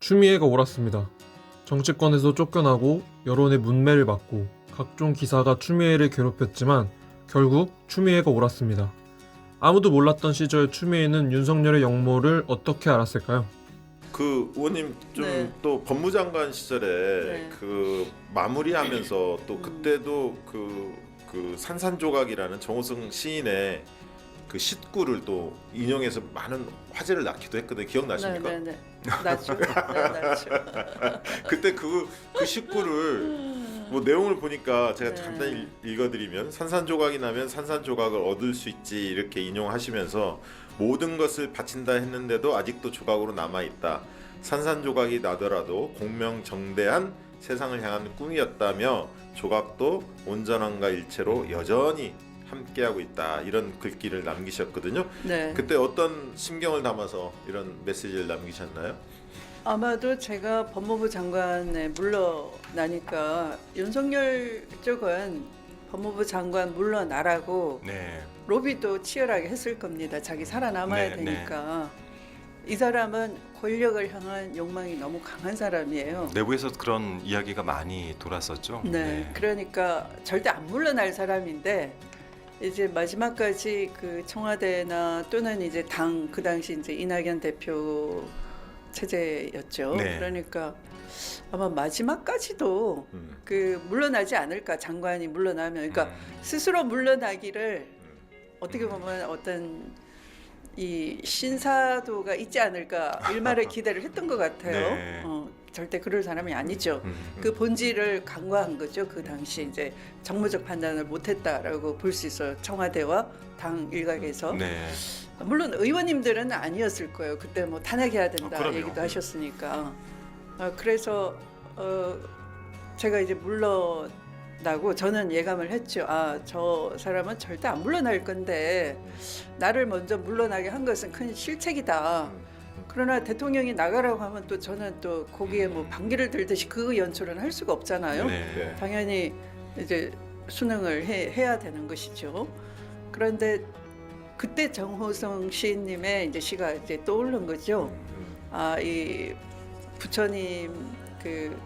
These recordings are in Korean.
추미애가 옳았습니다. 정치권에서 쫓겨나고 여론의 문매를 맞고 각종 기사가 추미애를 괴롭혔지만 결국 추미애가 옳았습니다. 아무도 몰랐던 시절 추미애는 윤석열의 역모를 어떻게 알았을까요? 그 의원님 좀 네. 또 법무장관 시절에 네. 그 마무리하면서 또 그때도 그 산산조각이라는 정호성 시인의 그 시구를 또 인용해서 많은 화제를 낳기도 했거든요. 기억나십니까? 네네네. 나죠. 네, 나죠. 그때 그 시구를 뭐 내용을 보니까 제가 네. 간단히 읽어드리면 산산조각이 나면 산산조각을 얻을 수 있지 이렇게 인용하시면서 모든 것을 바친다 했는데도 아직도 조각으로 남아있다. 산산조각이 나더라도 공명정대한 세상을 향한 꿈이었다며 조각도 온전함과 일체로 여전히 함께하고 있다. 이런 글귀를 남기셨거든요. 네. 그때 어떤 심경을 담아서 이런 메시지를 남기셨나요? 아마도 제가 법무부 장관에 물러나니까 윤석열 쪽은 법무부 장관 물러나라고 네. 로비도 치열하게 했을 겁니다. 자기 살아남아야 네, 되니까. 이 사람은 권력을 향한 욕망이 너무 강한 사람이에요. 내부에서 그런 이야기가 많이 돌았었죠. 네. 그러니까 절대 안 물러날 사람인데 이제 마지막까지 그 청와대나 또는 이제 당 그 당시 이제 이낙연 대표 체제였죠. 네. 그러니까 아마 마지막까지도 그 물러나지 않을까, 장관이 물러나면. 그러니까 스스로 물러나기를 어떻게 보면 어떤 이 신사도가 있지 않을까 일말의 기대를 했던 것 같아요. 네. 절대 그럴 사람이 아니죠. 그 본질을 간과한 거죠. 그 당시 이제 정무적 판단을 못했다라고 볼 수 있어요. 청와대와 당 일각에서. 네. 물론 의원님들은 아니었을 거예요. 그때 뭐 탄핵해야 된다 그럼요. 얘기도 하셨으니까. 그래서 제가 이제 물러나고 저는 예감을 했죠. 저 사람은 절대 안 물러날 건데 나를 먼저 물러나게 한 것은 큰 실책이다. 그러나 대통령이 나가라고 하면 또 저는 또 거기에 뭐 반기를 들듯이 그 연출은 할 수가 없잖아요. 네. 당연히 이제 순응을 해야 되는 것이죠. 그런데 그때 정호성 시인님의 이제 시가 이제 떠오른 거죠. 이 부처님 그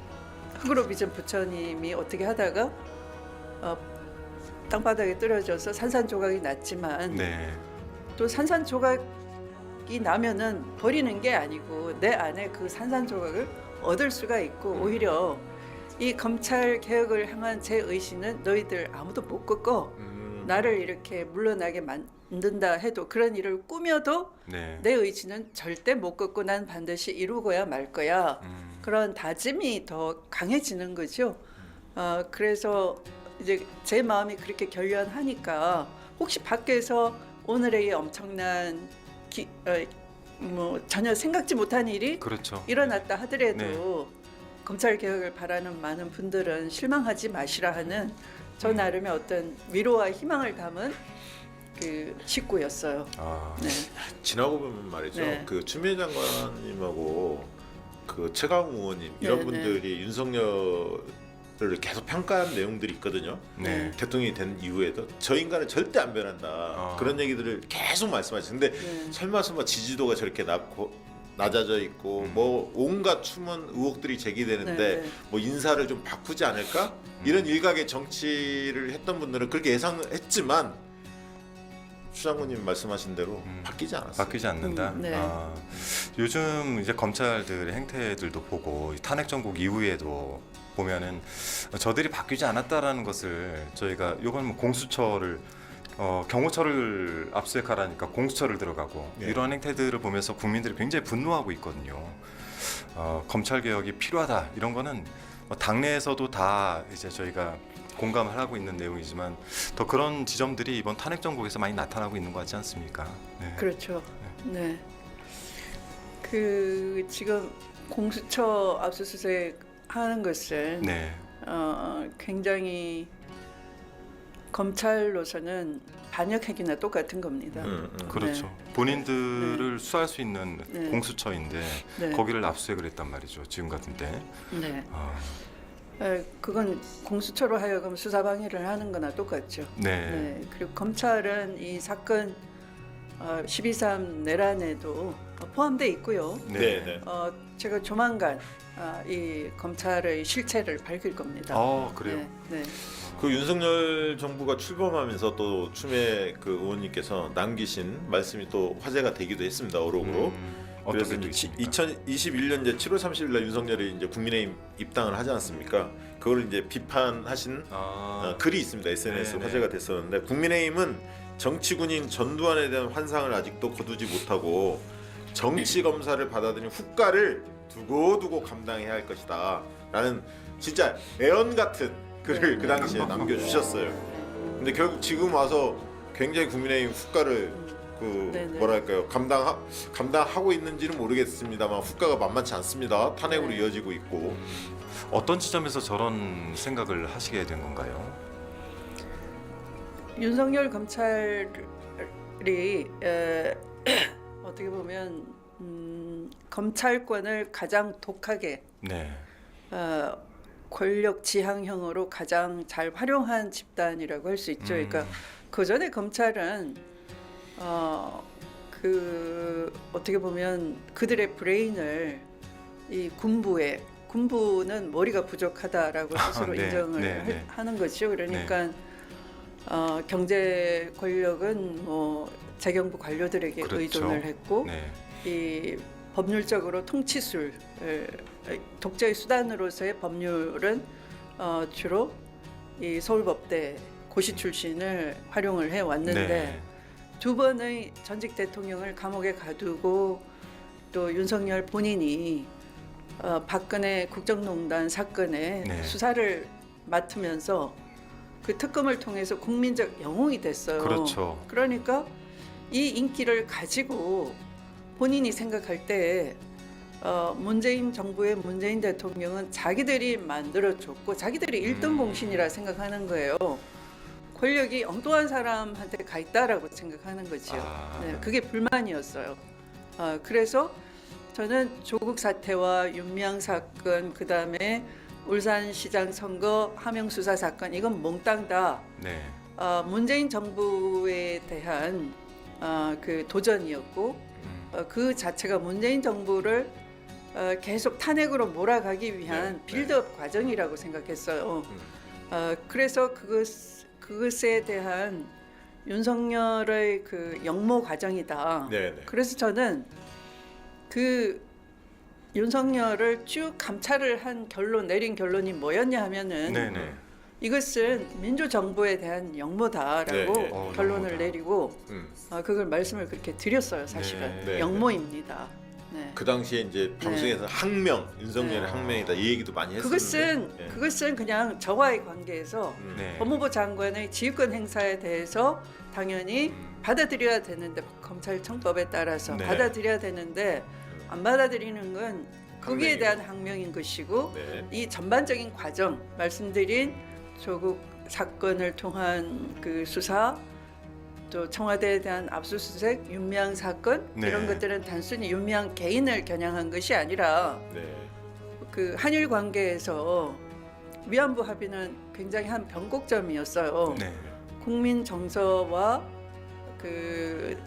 흙으로 빚은 부처님이 어떻게 하다가 땅바닥에 떨어져서 산산조각이 났지만 네. 또 산산조각이 나면은 버리는 게 아니고 내 안에 그 산산조각을 얻을 수가 있고 오히려 이 검찰 개혁을 향한 제 의지는 너희들 아무도 못 꺾어. 나를 이렇게 물러나게 만든다 해도 그런 일을 꾸며도 네. 내 의지는 절대 못 꺾고 난 반드시 이루고야 말 거야. 그런 다짐이 더 강해지는 거죠. 그래서 이제 제 마음이 그렇게 결연하니까 혹시 밖에서 오늘의 이 엄청난 뭐 전혀 생각지 못한 일이 그렇죠. 일어났다 하더라도 검찰 개혁을 바라는 많은 분들은 실망하지 마시라 하는 저 나름의 어떤 위로와 희망을 담은 그 식구였어요. 네. 지나고 보면 말이죠. 네. 그 추미애 장관님하고 그 최강욱 의원님 이런 네, 분들이 윤석열을 계속 평가한 내용들이 있거든요. 네. 대통령이 된 이후에도 저 인간은 절대 안 변한다. 그런 얘기들을 계속 말씀하시죠. 근데 설마 지지도가 저렇게 낮아져 있고 뭐 온갖 추문 의혹들이 제기되는데 네. 뭐 인사를 좀 바꾸지 않을까? 이런 일각의 정치를 했던 분들은 그렇게 예상했지만 추 장관님 말씀하신 대로 바뀌지 않았어요. 바뀌지 않는다. 네. 요즘 이제 검찰들의 행태들도 보고 탄핵 정국 이후에도 보면은 저들이 바뀌지 않았다라는 것을 저희가 이건 뭐 공수처를 경호처를 압수수색하라니까 공수처를 들어가고 이러한 행태들을 보면서 국민들이 굉장히 분노하고 있거든요. 검찰 개혁이 필요하다 이런 거는 당내에서도 다 이제 저희가 공감을 하고 있는 내용이지만 더 그런 지점들이 이번 탄핵 정국에서 많이 나타나고 있는 것 같지 않습니까? 네. 그렇죠. 네. 그 지금 공수처 압수수색 하는 것은 네. 굉장히 검찰로서는 반역행위나 똑같은 겁니다. 그렇죠. 본인들을 수사할 수 있는 네. 공수처인데 네. 거기를 압수수색을 했단 말이죠. 지금 같은 때. 네. 아, 그건 공수처로 하여금 수사 방해를 하는 거나 똑같죠. 네. 네. 그리고 검찰은 이 사건 12.3 내란에도 포함되어 있고요. 네, 네. 제가 조만간 이 검찰의 실체를 밝힐 겁니다. 그래요. 네, 네. 그 윤석열 정부가 출범하면서 또 추미애 그 의원님께서 남기신 말씀이 또 화제가 되기도 했습니다. 어록으로. 그래서 어떤 게 이제 있습니까? 2021년 이제 7월 30일 날 윤석열이 이제 국민의힘 입당을 하지 않습니까? 그걸 이제 비판하신 글이 있습니다. SNS 네네. 화제가 됐었는데 국민의힘은 정치군인 전두환에 대한 환상을 아직도 거두지 못하고 정치 검사를 받아들인 후과를 두고두고 감당해야 할 것이다. 라는 진짜 애언 같은 글을 그 당시에 남겨주셨어요. 근데 결국 지금 와서 굉장히 국민의힘 후과를 네네. 뭐랄까요 감당하고 있는지는 모르겠습니다만 후과가 만만치 않습니다. 탄핵으로 네. 이어지고 있고. 어떤 지점에서 저런 생각을 하시게 된 건가요? 윤석열 검찰이 어떻게 보면 검찰권을 가장 독하게 네. 권력 지향형으로 가장 잘 활용한 집단이라고 할 수 있죠. 그러니까 그 전에 검찰은 그 어떻게 보면 그들의 브레인을 이 군부는 머리가 부족하다라고 스스로 네, 인정을 네. 하는 거죠. 그러니까 경제 권력은 뭐 재경부 관료들에게 그렇죠. 의존을 했고 네. 이 법률적으로 통치술 독재의 수단으로서의 법률은 주로 이 서울법대 고시 출신을 활용을 해 왔는데 네. 두 번의 전직 대통령을 감옥에 가두고 또 윤석열 본인이 박근혜 국정농단 사건의 네. 수사를 맡으면서 그 특검을 통해서 국민적 영웅이 됐어요. 그렇죠. 그러니까 이 인기를 가지고 본인이 생각할 때 문재인 정부의 문재인 대통령은 자기들이 만들어줬고 자기들이 1등 공신이라 생각하는 거예요. 권력이 엉뚱한 사람한테 가 있다라고 생각하는 거죠. 네, 그게 불만이었어요. 그래서 저는 조국 사태와 윤미향 사건, 그 다음에 울산시장 선거 하명 수사 사건, 이건 몽땅 다 네. 문재인 정부에 대한 그 도전이었고 그 자체가 문재인 정부를 계속 탄핵으로 몰아가기 위한 네, 빌드업 과정이라고 생각했어요. 그래서 그것에 대한 윤석열의 그 역모 과정이다. 네, 네. 그래서 저는 그 윤석열을 쭉 감찰을 한 내린 결론이 뭐였냐 하면은 네. 네. 이것은 민주정부에 대한 역모다라고 네, 네. 결론을 역모다. 내리고 음. 그걸 말씀을 그렇게 드렸어요. 사실은 네, 네. 역모입니다. 네. 그 당시에 이제 방송에서 항명 윤석열의 네. 항명이다 이 얘기도 많이 했었는데. 그것은 그냥 저와의 관계에서 네. 법무부 장관의 지휘권 행사에 대해서 당연히 받아들여야 되는데 검찰청법에 따라서 네. 받아들여야 되는데 안 받아들이는 건 거기에 항명이고. 대한 항명인 것이고 네. 이 전반적인 과정 말씀드린 조국 사건을 통한 그 수사 또 청와대에 대한 압수수색 윤미향 사건 네. 이런 것들은 단순히 윤미향 개인을 겨냥한 것이 아니라 네. 그 한일 관계에서 위안부 합의는 굉장히 한 변곡점이었어요. 네. 국민 정서와 그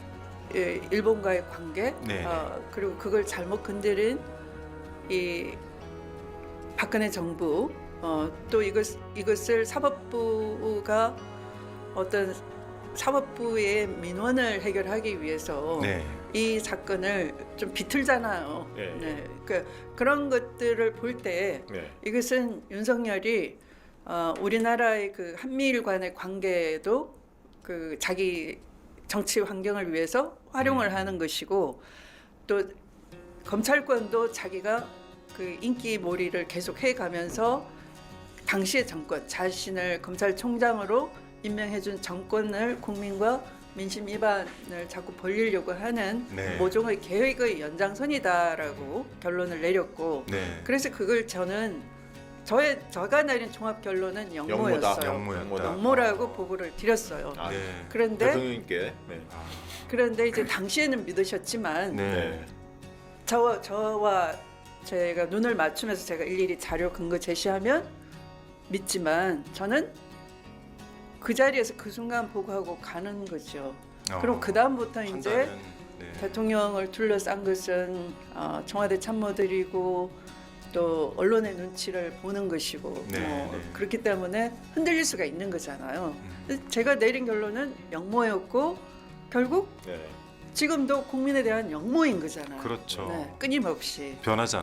일본과의 관계 네. 그리고 그걸 잘못 건드린 이 박근혜 정부 또 이것을 사법부가 어떤 사법부의 민원을 해결하기 위해서 네. 이 사건을 좀 비틀잖아요. 네. 네. 그런 것들을 볼 때 네. 이것은 윤석열이 우리나라의 그 한미일 간의 관계도 그 자기 정치 환경을 위해서 활용을 하는 것이고 또 검찰권도 자기가 그 인기몰이를 계속 해가면서 당시의 정권 자신을 검찰총장으로 임명해준 정권을 국민과 민심 위반을 자꾸 벌리려고 하는 네. 모종의 계획의 연장선이다라고 결론을 내렸고 네. 그래서 그걸 저는 저가 내린 종합 결론은 역모였어요. 역모였다. 역모라고 보고를 드렸어요. 아, 네. 그런데 대통령님께. 네. 그런데 이제 당시에는 믿으셨지만 네. 저와 제가 눈을 맞추면서 제가 일일이 자료 근거 제시하면 믿지만 저는 그 자리에서 그 순간 보고하고 가는 거죠. 그럼 그 다음부터 이제 판단은, 네. 대통령을 둘러싼 것은 청와대 참모들이고 또 언론의 눈치를 보는 것이고 네, 뭐 네. 그렇기 때문에 흔들릴 수가 있는 거잖아요. 음. 제가 내린 결론은 역모였고 결국 네. 지금도 국민에 대한 역모인 거잖아요. 그렇죠. 네, 끊임없이. 변하지 않.